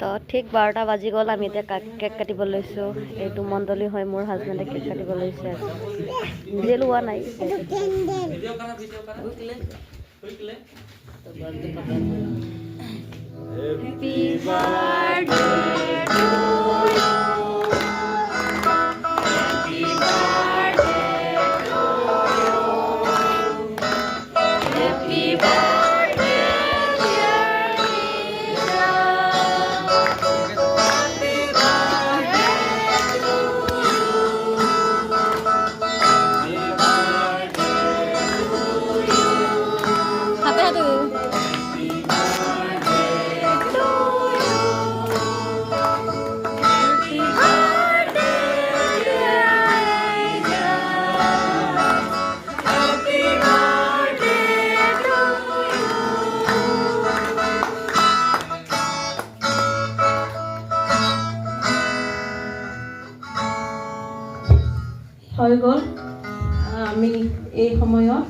তো ঠিক 12টা বাজি গ'ল আমি এতিয়া কেক কাটিব লৈছোঁ এইটো মণ্ডলী হয় মোৰ হাজবেণ্ডে কেক কাটিব লৈছে নিজে লোৱা নাই Happy birthday to you. Happy birthday to you. Happy birthday, dear Lisa. Happy birthday to you. Happy birthday to you. হৈ গ'ল আমি এই সময়ত